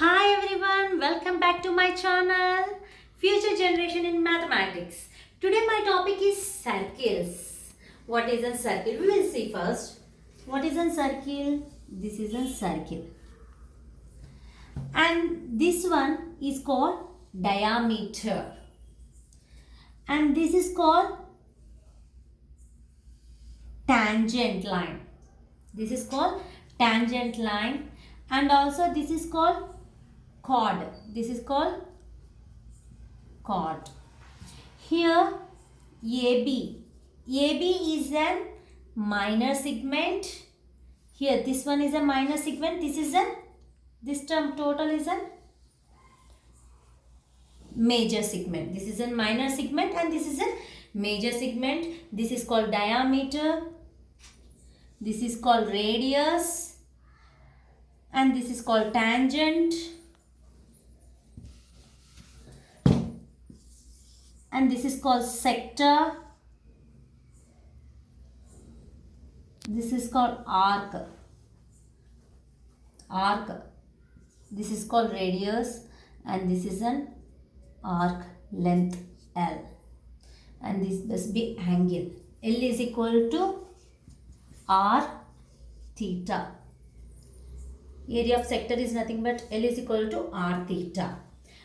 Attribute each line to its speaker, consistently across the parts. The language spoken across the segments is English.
Speaker 1: Hi everyone, welcome back to my channel Future Generation in Mathematics. Today my topic is circles. What is a circle? We will see first. What is a circle? This is a circle. And this one is called diameter. And this is called tangent line. This is called tangent line. And also this is called chord. This is called chord. Here AB. AB is a minor segment. Here this one is a minor segment. This term total is a major segment. This is a minor segment and this is a major segment. This is called diameter. This is called radius. And this is called tangent. And this is called sector. This is called arc. This is called radius and this is an arc length L. And this must be angle. L is equal to R theta. Area of sector is nothing but L is equal to R theta.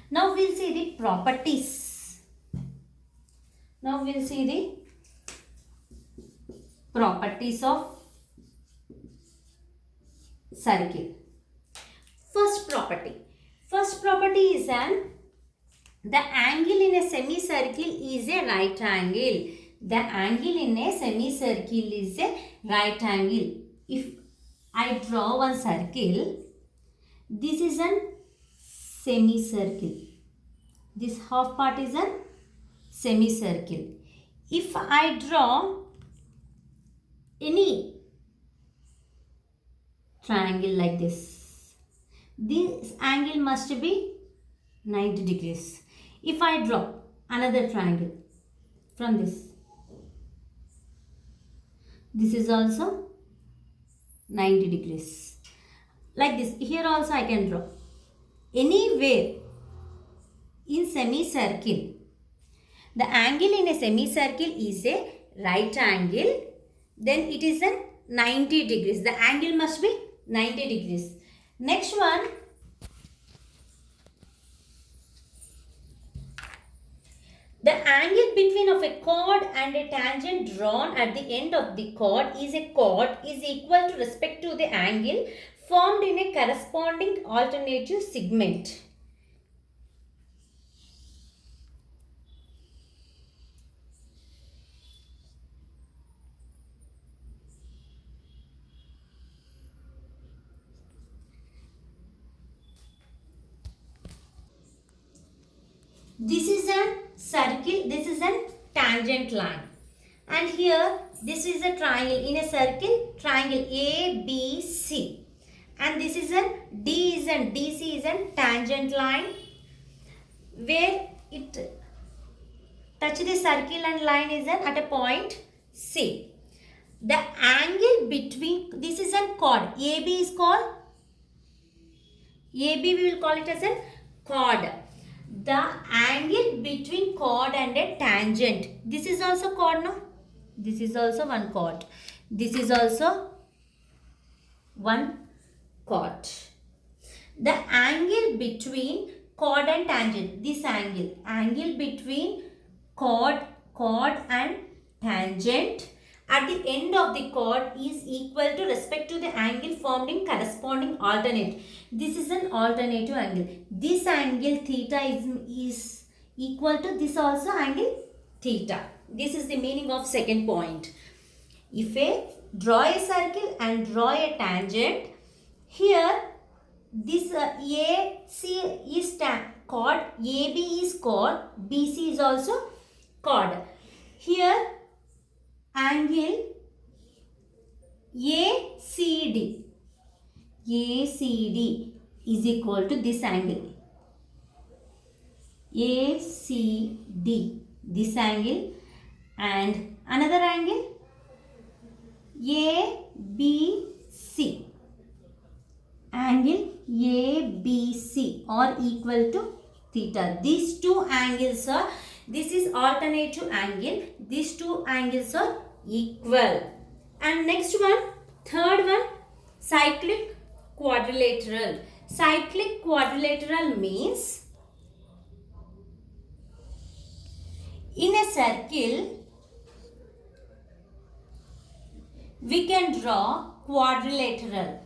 Speaker 1: Now we'll see the properties. Now we'll see the properties of circle. First property is the angle in a semicircle is a right angle. The angle in a semicircle is a right angle. If I draw one circle, this is a semicircle. This half part is a semicircle. If I draw any triangle like this angle must be 90 degrees. If I draw another triangle from this is also 90 degrees. Like this, here also I can draw. Anywhere in semicircle, the angle in a semicircle is a right angle, then it is a 90 degrees. The angle must be 90 degrees. Next one, the angle between of a chord and a tangent drawn at the end of the chord is equal to respect to the angle formed in a corresponding alternative segment. This is a circle, this is a tangent line. And here, this is a triangle. In a circle, triangle ABC. And this is a DC is a tangent line where it touch the circle and line is at a point C. The angle between, this is a chord. AB is called, AB we will call it as a chord. The angle between chord and a tangent. This is also chord, no? This is also one chord. This is also one chord. The angle between chord and tangent. This angle between chord and tangent at the end of the chord is equal to respect to the angle formed in corresponding alternate. This is an alternative angle. This angle theta is equal to this also angle theta. This is the meaning of second point. If I draw a circle and draw a tangent, here this AC is chord, AB is chord, BC is also chord. Here angle ACD is equal to this angle ACD, this angle, and another angle ABC. angle ABC are equal to theta. These two angles are, this is alternative angle. These two angles are equal. And next one, third one, cyclic quadrilateral. Cyclic quadrilateral means in a circle we can draw quadrilateral.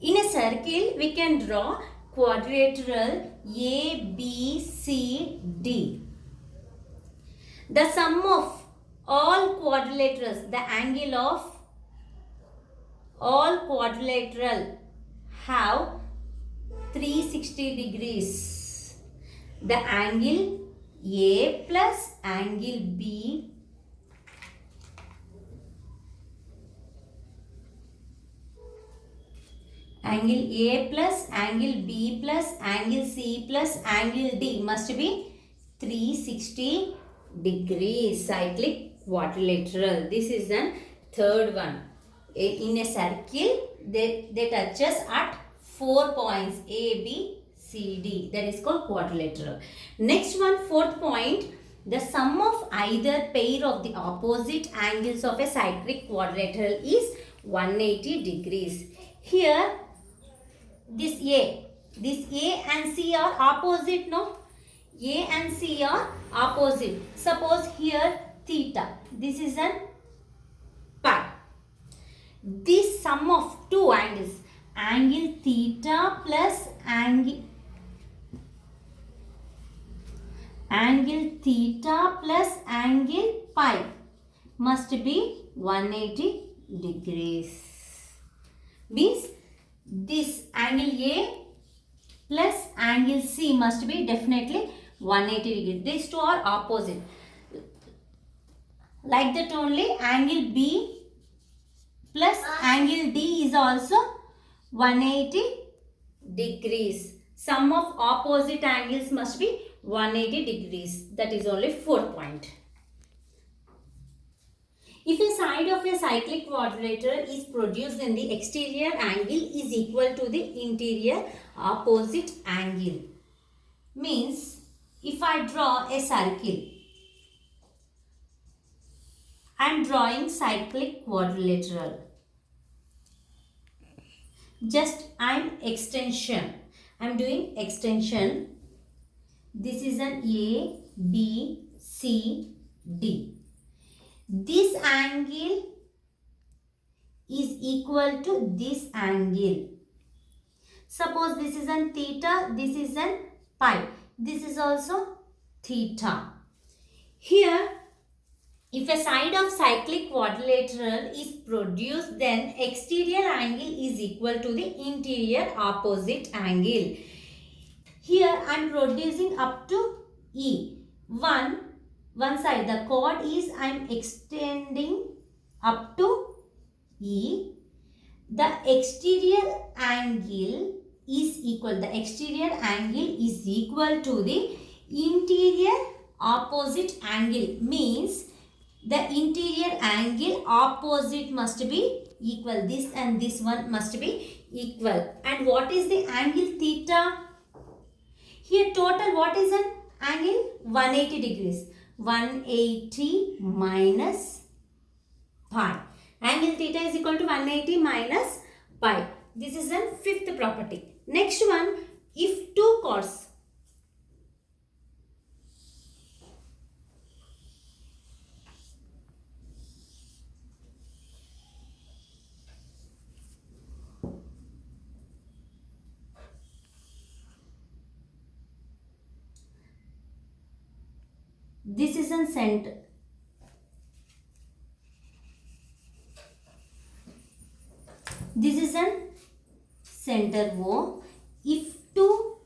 Speaker 1: In a circle we can draw quadrilateral A, B, C, D. The sum of all quadrilaterals, the angle of all quadrilateral have 360 degrees. The angle A plus angle B angle A plus angle B plus angle C plus angle D must be 360 degrees. Cyclic quadrilateral. This is the third one. In a circle, they touches at 4 points A, B, C, D. That is called quadrilateral. Next one, fourth point. The sum of either pair of the opposite angles of a cyclic quadrilateral is 180 degrees. Here, this A and C are opposite, no? A and C are opposite. Suppose here theta. This is an pi. This sum of two angles, angle theta plus angle theta plus angle pi must be 180 degrees. Means this angle A plus angle C must be definitely 180 degrees. These two are opposite. Like that only angle B plus angle D is also 180 degrees. Sum of opposite angles must be 180 degrees. That is only fourth point. If a side of a cyclic quadrilateral is produced, then the exterior angle is equal to the interior opposite angle. Means, if I draw a circle, I am drawing cyclic quadrilateral. Just I am extension. I am doing extension. This is an A, B, C, D. This angle is equal to this angle. Suppose this is an theta, this is an pi. This is also theta. Here, if a side of cyclic quadrilateral is produced, then exterior angle is equal to the interior opposite angle. Here I am producing up to E. One side, the chord is I am extending up to E. The exterior angle is equal. The exterior angle is equal to the interior opposite angle. Means the interior angle opposite must be equal. This and this one must be equal. And what is the angle theta? Here total what is an angle? 180 degrees. 180 minus pi. Angle theta is equal to 180 minus pi. This is the fifth property. Next one, if two chords this is in center. This is in center O. If two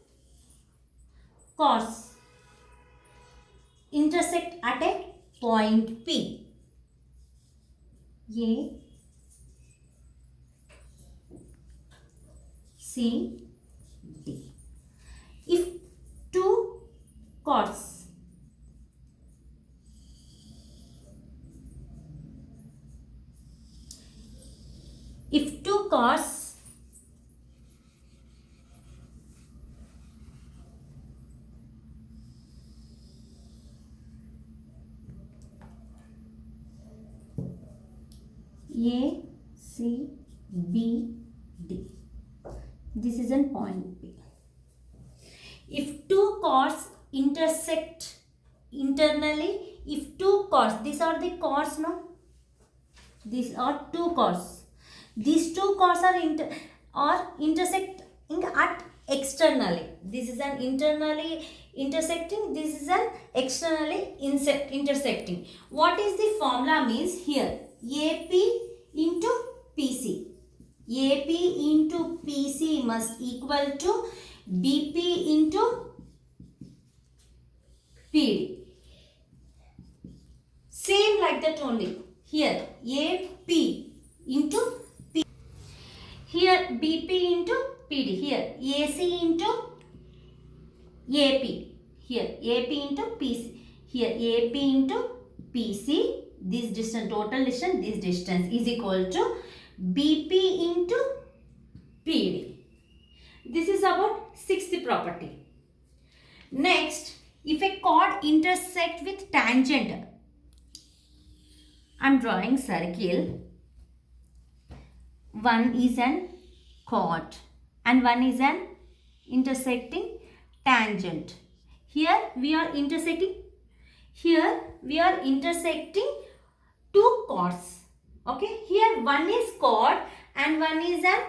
Speaker 1: chords intersect at a point P, A, C, D. If two chords intersect A, C, B, D. This is a point P. If two chords intersect internally, if two chords, these are the chords, no? These are two chords. These two chords are intersecting at externally. This is an internally intersecting. This is an externally intersecting. What is the formula means here? AP into PC. AP into PC must equal to BP into PD. Same like that only. Here AP into P. Here BP into PD. Here AC into AP. Here AP into PC. Here AP into PC. This distance, total distance, this distance is equal to BP into PD. This is about sixth property. Next, if a chord intersect with tangent, I am drawing circle. One is an chord and one is an intersecting tangent. Here we are intersecting. Here we are intersecting two chords. Okay. Here one is chord and one is an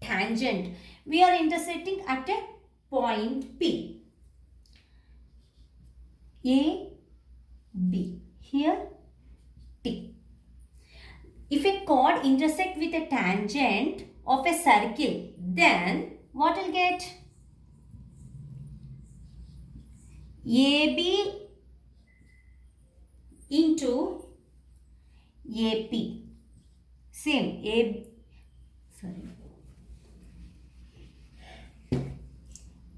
Speaker 1: tangent. We are intersecting at a point P. A, B. Here T. If a chord intersect with a tangent of a circle, then what will get? AB into AP. Same.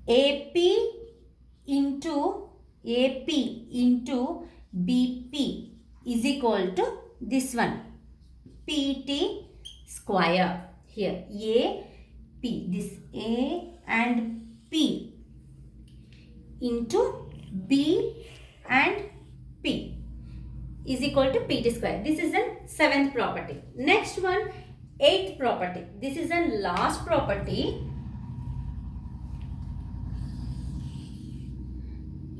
Speaker 1: AP into BP is equal to this one. PT square. Here A, P. This A and P into B and P is equal to PT square. This is the seventh property. Next one, eighth property. This is the last property.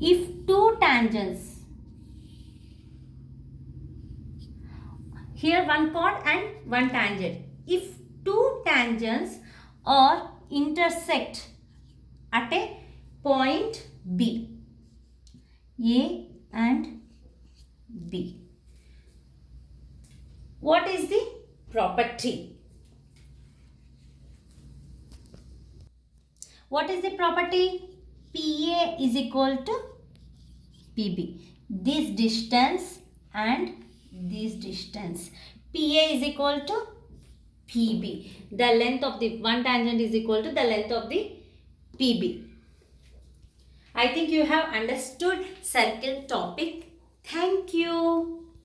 Speaker 1: If two tangents, here one chord and one tangent. If two tangents are intersect at a point B, A and B, what is the property? What is the property? PA is equal to PB. This distance and this distance. PA is equal to PB. The length of the one tangent is equal to the length of the PB. I think you have understood circle topic. Thank you.